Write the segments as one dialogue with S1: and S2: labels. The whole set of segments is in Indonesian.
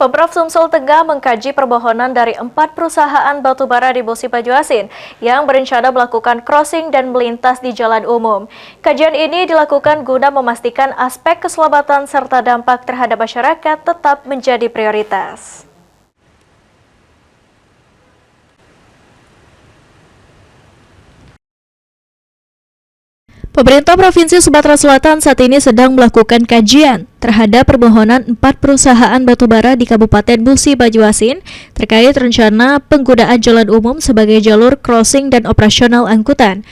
S1: Pemprov Sumsel tengah mengkaji permohonan dari 4 perusahaan batubara di Bosi Pajuasin yang berencana melakukan crossing dan melintas di jalan umum. Kajian ini dilakukan guna memastikan aspek keselamatan serta dampak terhadap masyarakat tetap menjadi prioritas. Pemerintah Provinsi Sumatera Selatan saat ini sedang melakukan kajian terhadap permohonan 4 perusahaan batubara di Kabupaten Bosi Pajuasin terkait rencana penggunaan jalan umum sebagai jalur crossing dan operasional angkutan.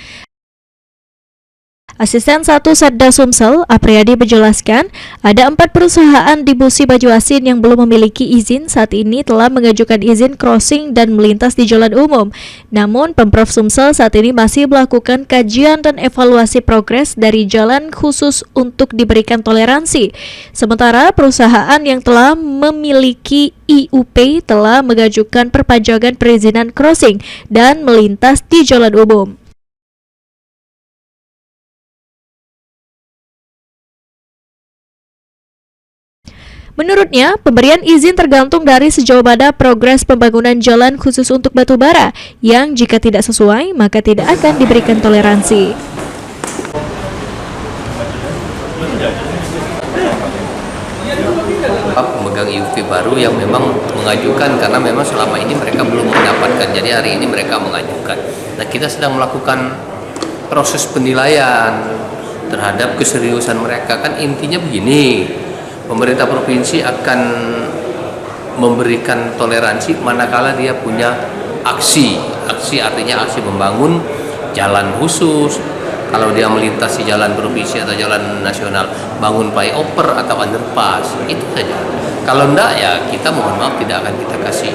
S1: Asisten 1 Setda Sumsel, Apriyadi menjelaskan, ada 4 perusahaan di Bosi Pajuasin yang belum memiliki izin saat ini telah mengajukan izin crossing dan melintas di jalan umum. Namun, Pemprov Sumsel saat ini masih melakukan kajian dan evaluasi progres dari jalan khusus untuk diberikan toleransi. Sementara perusahaan yang telah memiliki IUP telah mengajukan perpanjangan perizinan crossing dan melintas di jalan umum. Menurutnya, pemberian izin tergantung dari sejauh mana progres pembangunan jalan khusus untuk batubara, yang jika tidak sesuai, maka tidak akan diberikan toleransi.
S2: Pemegang IUP baru yang memang mengajukan karena memang selama ini mereka belum mendapatkan, jadi hari ini mereka mengajukan. Nah, kita sedang melakukan proses penilaian terhadap keseriusan mereka. Kan intinya begini, pemerintah provinsi akan memberikan toleransi manakala dia punya aksi artinya aksi membangun jalan khusus. Kalau dia melintasi jalan provinsi atau jalan nasional, bangun flyover atau underpass, itu saja. Kalau enggak, ya kita mohon maaf tidak akan kita kasih.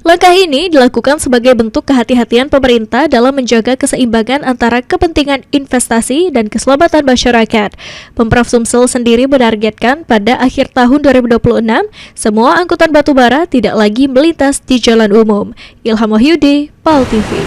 S1: Langkah ini dilakukan sebagai bentuk kehati-hatian pemerintah dalam menjaga keseimbangan antara kepentingan investasi dan keselamatan masyarakat. Pemprov Sumsel sendiri menargetkan pada akhir tahun 2026, semua angkutan batubara tidak lagi melintas di jalan umum. Ilham Wahyudi, PAL TV.